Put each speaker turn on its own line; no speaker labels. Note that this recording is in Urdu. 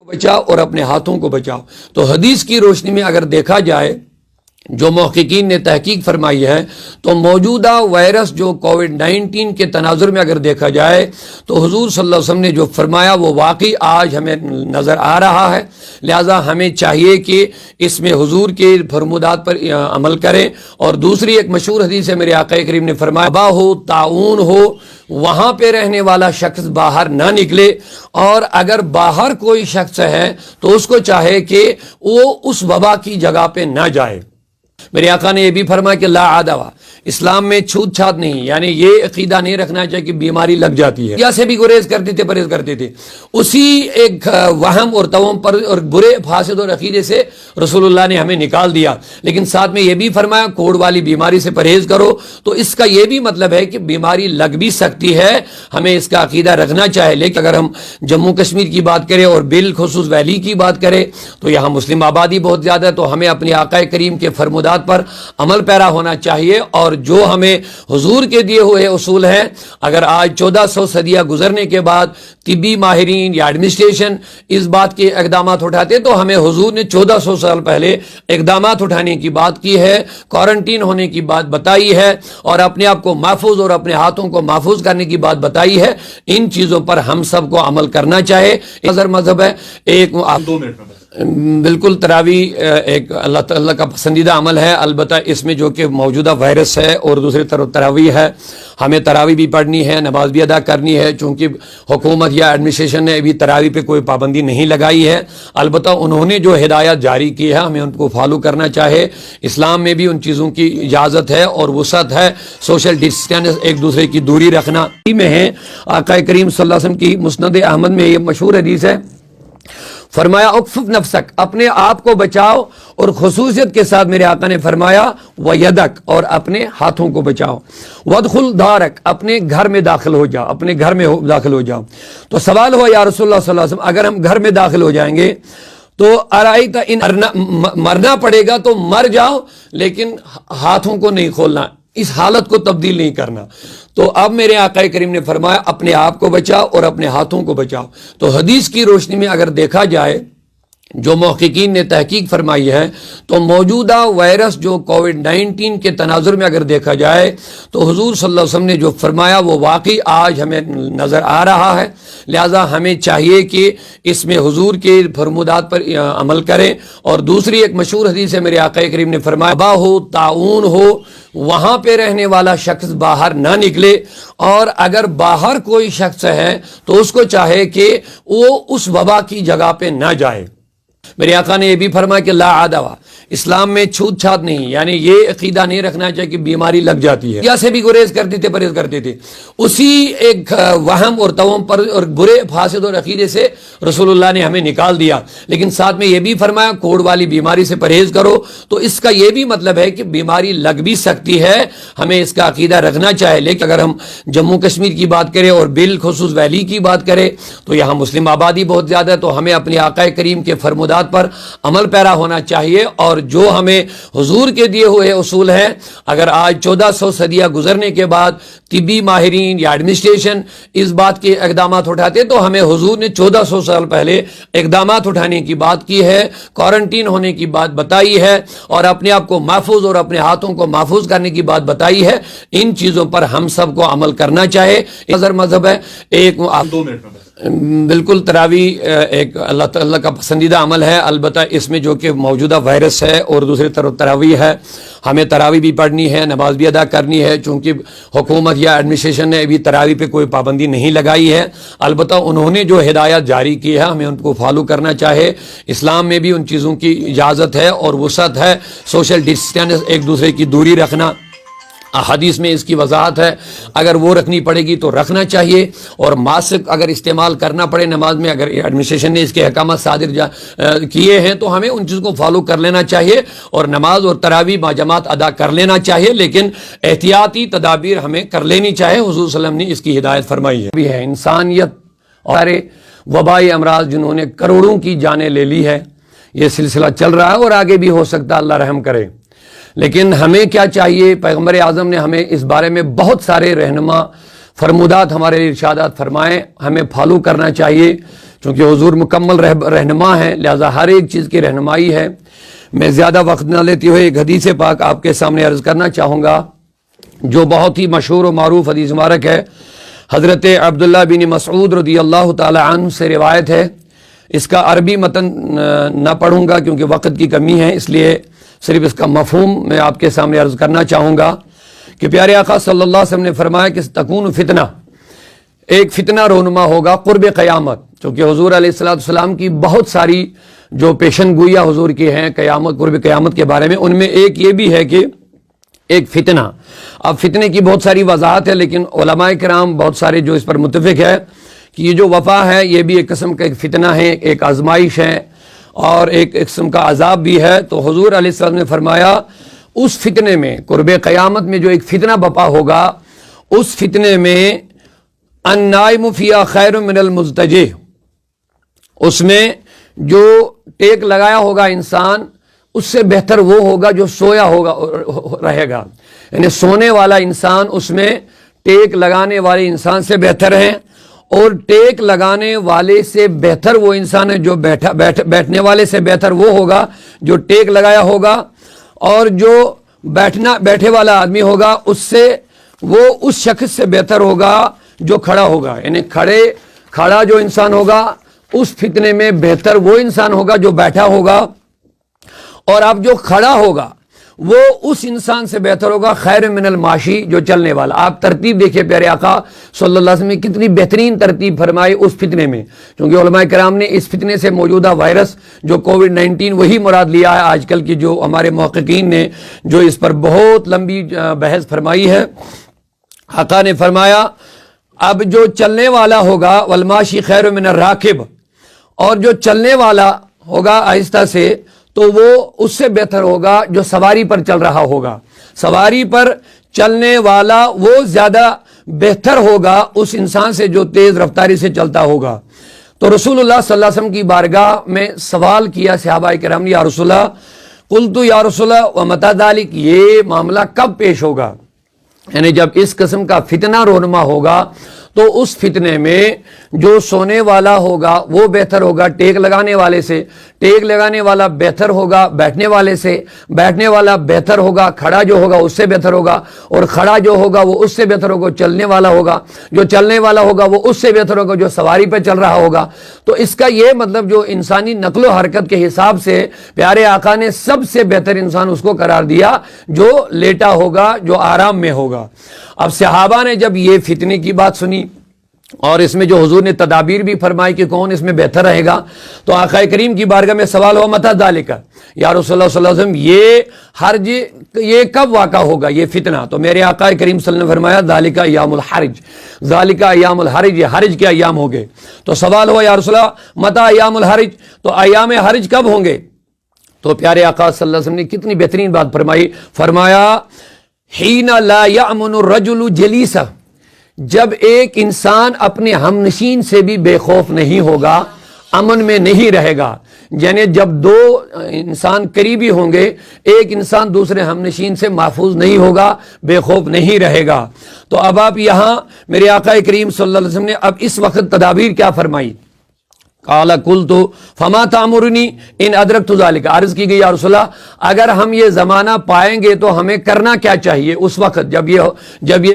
بچاؤ اور اپنے ہاتھوں کو بچاؤ۔ تو حدیث کی روشنی میں اگر دیکھا جائے، جو محققین نے تحقیق فرمائی ہے، تو موجودہ وائرس جو کووڈ-19 کے تناظر میں اگر دیکھا جائے تو حضور صلی اللہ علیہ وسلم نے جو فرمایا وہ واقعی آج ہمیں نظر آ رہا ہے، لہذا ہمیں چاہیے کہ اس میں حضور کے فرمودات پر عمل کریں۔ اور دوسری ایک مشہور حدیث ہے، میرے آقا کریم نے فرمایا وبا ہو، طاعون ہو، وہاں پہ رہنے والا شخص باہر نہ نکلے، اور اگر باہر کوئی شخص ہے تو اس کو چاہے کہ وہ اس وبا کی جگہ پہ نہ جائے۔ میرے آقا نے یہ بھی فرمایا کہ لا عدوہ، اسلام میں چھوت چھات نہیں، یعنی یہ عقیدہ نہیں رکھنا چاہیے کہ بیماری لگ جاتی ہے، یا سے بھی گریز کرتے تھے، پرہیز کرتے تھے۔ اسی ایک وہم اور توہم پر اور برے فاسد اور عقیدے سے رسول اللہ نے ہمیں نکال دیا، لیکن ساتھ میں یہ بھی فرمایا کوڑ والی بیماری سے پرہیز کرو۔ تو اس کا یہ بھی مطلب ہے کہ بیماری لگ بھی سکتی ہے، ہمیں اس کا عقیدہ رکھنا چاہے۔ لیکن اگر ہم جموں کشمیر کی بات کریں اور بالخصوص ویلی کی بات کریں تو یہاں مسلم آبادی بہت زیادہ ہے، تو ہمیں اپنے آقا کریم کے فرمودات پر عمل پیرا ہونا چاہیے، اور جو ہمیں حضور کے دیے ہوئے اصول ہیں، اگر آج 1400 صدیاں گزرنے کے بعد طبی ماہرین یا ایڈمنسٹریشن اس بات کے اقدامات اٹھاتے، تو ہمیں حضور نے 1400 سال پہلے اقدامات اٹھانے کی بات کی ہے، کوارنٹین ہونے کی بات بتائی ہے، اور اپنے آپ کو محفوظ اور اپنے ہاتھوں کو محفوظ کرنے کی بات بتائی ہے۔ ان چیزوں پر ہم سب کو عمل کرنا چاہے۔ نظر مذہب ہے ایک
2 منٹ میں
بالکل تراویح ایک اللہ تعالیٰ کا پسندیدہ عمل ہے، البتہ اس میں جو کہ موجودہ وائرس ہے، اور دوسری طرف تراویح ہے، ہمیں تراویح بھی پڑھنی ہے، نماز بھی ادا کرنی ہے، چونکہ حکومت یا ایڈمنسٹریشن نے ابھی تراویح پہ کوئی پابندی نہیں لگائی ہے، البتہ انہوں نے جو ہدایات جاری کی ہے ہمیں ان کو فالو کرنا چاہے۔ اسلام میں بھی ان چیزوں کی اجازت ہے اور وسعت ہے، سوشل ڈسٹینس، ایک دوسرے کی دوری رکھنا میں ہے۔ آقا کریم صلی اللہ علیہ وسلم کی مسند احمد میں یہ مشہور حدیث ہے، فرمایا اکفف نفسک، اپنے آپ کو بچاؤ، اور خصوصیت کے ساتھ میرے آقا نے فرمایا ویدک، اور اپنے ہاتھوں کو بچاؤ، ودخل دارک، اپنے گھر میں داخل ہو جاؤ، اپنے گھر میں داخل ہو جاؤ۔ تو سوال ہوا یا رسول اللہ صلی اللہ علیہ وسلم، اگر ہم گھر میں داخل ہو جائیں گے تو ارائیت ان مرنا پڑے گا تو مر جاؤ، لیکن ہاتھوں کو نہیں کھولنا، اس حالت کو تبدیل نہیں کرنا۔ تو اب میرے آقا کریم نے فرمایا اپنے آپ کو بچاؤ اور اپنے ہاتھوں کو بچاؤ۔ تو حدیث کی روشنی میں اگر دیکھا جائے، جو محققین نے تحقیق فرمائی ہے، تو موجودہ وائرس جو کووڈ-19 کے تناظر میں اگر دیکھا جائے تو حضور صلی اللہ علیہ وسلم نے جو فرمایا وہ واقعی آج ہمیں نظر آ رہا ہے، لہذا ہمیں چاہیے کہ اس میں حضور کے فرمودات پر عمل کریں۔ اور دوسری ایک مشہور حدیث ہے، میرے آقا کریم نے فرمایا وبا ہو، طاعون ہو، وہاں پہ رہنے والا شخص باہر نہ نکلے، اور اگر باہر کوئی شخص ہے تو اس کو چاہے کہ وہ اس وبا کی جگہ پہ نہ جائے۔ میرے آقا نے یہ بھی فرمایا کہ لا عدوہ، اسلام میں چھوت چھات نہیں، یعنی یہ عقیدہ نہیں رکھنا چاہیے کہ بیماری لگ جاتی ہے، یا سے بھی گریز کرتے تھے، پرہیز کرتے تھے۔ اسی ایک وہم اور توہم پر اور برے فاسد اور عقیدے سے رسول اللہ نے ہمیں نکال دیا، لیکن ساتھ میں یہ بھی فرمایا کوڑ والی بیماری سے پرہیز کرو۔ تو اس کا یہ بھی مطلب ہے کہ بیماری لگ بھی سکتی ہے، ہمیں اس کا عقیدہ رکھنا چاہے۔ لیکن اگر ہم جموں کشمیر کی بات کریں اور بالخصوص ویلی کی بات کریں تو یہاں مسلم آبادی بہت زیادہ ہے، تو ہمیں اپنے آقا کریم کے فرمودات پر عمل پیرا ہونا چاہیے، اور جو ہمیں حضور کے دیے ہوئے اصول ہیں، اگر آج 1400 صدیاں گزرنے کے بعد طبی ماہرین یا ایڈمنسٹریشن اس بات کے اقدامات اٹھاتے، تو ہمیں حضور نے 1400 سال پہلے اقدامات اٹھانے کی بات کی ہے، کوارنٹین ہونے کی بات بتائی ہے، اور اپنے آپ کو محفوظ اور اپنے ہاتھوں کو محفوظ کرنے کی بات بتائی ہے۔ ان چیزوں پر ہم سب کو عمل کرنا چاہے۔ نظر مذہب ہے ایک
2 منٹ میں
بالکل تراویح ایک اللہ تعالیٰ کا پسندیدہ عمل ہے، البتہ اس میں جو کہ موجودہ وائرس ہے، اور دوسری طرف تراویح ہے، ہمیں تراویح بھی پڑھنی ہے، نماز بھی ادا کرنی ہے، چونکہ حکومت یا ایڈمنسٹریشن نے ابھی تراویح پہ کوئی پابندی نہیں لگائی ہے، البتہ انہوں نے جو ہدایات جاری کی ہے ہمیں ان کو فالو کرنا چاہے۔ اسلام میں بھی ان چیزوں کی اجازت ہے اور وسعت ہے، سوشل ڈسٹینس، ایک دوسرے کی دوری رکھنا۔ حدیث میں اس کی وضاحت ہے، اگر وہ رکھنی پڑے گی تو رکھنا چاہیے، اور ماسک اگر استعمال کرنا پڑے نماز میں، اگر ایڈمنسٹریشن نے اس کے احکامات صادر کیے ہیں تو ہمیں ان چیزوں کو فالو کر لینا چاہیے، اور نماز اور تراویح باجماعت ادا کر لینا چاہیے، لیکن احتیاطی تدابیر ہمیں کر لینی چاہیے۔ حضور صلی اللہ علیہ وسلم نے اس کی ہدایت فرمائی ہے۔ بھی ہے انسانیت اور وبائی امراض جنہوں نے کروڑوں کی جانیں لے لی ہے، یہ سلسلہ چل رہا ہے اور آگے بھی ہو سکتا ہے، اللہ رحم کرے۔ لیکن ہمیں کیا چاہیے، پیغمبر اعظم نے ہمیں اس بارے میں بہت سارے رہنما فرمودات، ہمارے ارشادات فرمائے، ہمیں فالو کرنا چاہیے چونکہ حضور مکمل رہنما ہیں، لہذا ہر ایک چیز کی رہنمائی ہے۔ میں زیادہ وقت نہ لیتے ہوئے ایک حدیث پاک آپ کے سامنے عرض کرنا چاہوں گا جو بہت ہی مشہور و معروف حدیث مبارک ہے۔ حضرت عبداللہ بن مسعود رضی اللہ تعالی عنہ سے روایت ہے۔ اس کا عربی متن نہ پڑھوں گا کیونکہ وقت کی کمی ہے، اس لیے صرف اس کا مفہوم میں آپ کے سامنے عرض کرنا چاہوں گا کہ پیارے آقا صلی اللہ علیہ وسلم نے فرمایا کہ تکون فتنہ، ایک فتنہ رونما ہوگا قرب قیامت، چونکہ حضور علیہ السلام کی بہت ساری جو پیشن گوئیاں حضور کی ہیں قیامت، قرب قیامت کے بارے میں، ان میں ایک یہ بھی ہے کہ ایک فتنہ۔ اب فتنے کی بہت ساری وضاحت ہے، لیکن علماء کرام بہت سارے جو اس پر متفق ہے کہ یہ جو وفا ہے یہ بھی ایک قسم کا ایک فتنہ ہے، ایک آزمائش ہے اور ایک قسم کا عذاب بھی ہے۔ تو حضور علیہ السلام نے فرمایا اس فتنے میں، قرب قیامت میں جو ایک فتنہ بپا ہوگا، اس فتنے میں النائم فیہا خیر من المضطجع، اس میں جو ٹیک لگایا ہوگا انسان اس سے بہتر وہ ہوگا جو سویا ہوگا رہے گا، یعنی سونے والا انسان اس میں ٹیک لگانے والے انسان سے بہتر ہے، اور ٹیک لگانے والے سے بہتر وہ انسان ہے جو بیٹھنے والے سے بہتر وہ ہوگا جو ٹیک لگایا ہوگا، اور جو بیٹھے والا آدمی ہوگا اس سے وہ اس شخص سے بہتر ہوگا جو کھڑا ہوگا، یعنی کھڑا جو انسان ہوگا اس فتنے میں بہتر وہ انسان ہوگا جو بیٹھا ہوگا، اور اب جو کھڑا ہوگا وہ اس انسان سے بہتر ہوگا خیر من الماشی، جو چلنے والا۔ آپ ترتیب دیکھیں پیارے آقا صلی اللہ علیہ وسلم نے کتنی بہترین ترتیب فرمائی اس فتنے میں، کیونکہ علماء کرام نے اس فتنے سے موجودہ وائرس جو کووڈ-19 وہی مراد لیا ہے۔ آج کل کی جو ہمارے محققین نے جو اس پر بہت لمبی بحث فرمائی ہے، آقا نے فرمایا اب جو چلنے والا ہوگا والماشی خیر من الراکب، اور جو چلنے والا ہوگا آہستہ سے تو وہ اس سے بہتر ہوگا جو سواری پر چل رہا ہوگا۔ سواری پر چلنے والا وہ زیادہ بہتر ہوگا اس انسان سے جو تیز رفتاری سے چلتا ہوگا۔ تو رسول اللہ صلی اللہ علیہ وسلم کی بارگاہ میں سوال کیا صحابہ کرام نے، یا رسول اللہ، قلت یا رسول اللہ ومتی ذلک، یہ معاملہ کب پیش ہوگا؟ یعنی جب اس قسم کا فتنہ رونما ہوگا تو اس فتنے میں جو سونے والا ہوگا وہ بہتر ہوگا ٹیک لگانے والے سے، ٹیک لگانے والا بہتر ہوگا بیٹھنے والے سے، بیٹھنے والا بہتر ہوگا کھڑا جو ہوگا اس سے بہتر ہوگا، اور کھڑا جو ہوگا وہ اس سے بہتر ہوگا چلنے والا ہوگا، جو چلنے والا ہوگا وہ اس سے بہتر ہوگا جو سواری پہ چل رہا ہوگا۔ تو اس کا یہ مطلب جو انسانی نقل و حرکت کے حساب سے پیارے آقا نے سب سے بہتر انسان اس کو قرار دیا جو لیٹا ہوگا، جو آرام میں ہوگا۔ اب صحابہ نے جب یہ فتنے کی بات سنی اور اس میں جو حضور نے تدابیر بھی فرمائی کہ کون اس میں بہتر رہے گا، تو آقا کریم کی بارگاہ میں سوال ہوا متی ذالک، یا رسول اللہ صلی اللہ علیہ وسلم یہ کب واقع ہوگا یہ فتنہ؟ تو میرے آقا کریم صلی اللہ علیہ وسلم نے فرمایا ذالک ایام الحرج، ذالک ایام الحرج، یہ حرج کے ایام ہوں گے۔ تو سوال ہوا یا رسول اللہ متی ایام الحرج، تو ایام حرج کب ہوں گے؟ تو پیارے آقا صلی اللہ علیہ وسلم نے کتنی بہترین بات فرمائی، فرمایا حین لا یأمن الرجل جلیسہ، جب ایک انسان اپنے ہم نشین سے بھی بے خوف نہیں ہوگا، امن میں نہیں رہے گا، یعنی جب دو انسان قریبی ہوں گے ایک انسان دوسرے ہم نشین سے محفوظ نہیں ہوگا، بے خوف نہیں رہے گا۔ تو اب آپ یہاں میرے آقا کریم صلی اللہ علیہ وسلم نے اب اس وقت تدابیر کیا فرمائی؟ قال قلت فما تأمرنی ان ادرکت ذلک، عرض کی گئی یا رسول اللہ اگر ہم یہ زمانہ پائیں گے تو ہمیں کرنا کیا چاہیے اس وقت جب یہ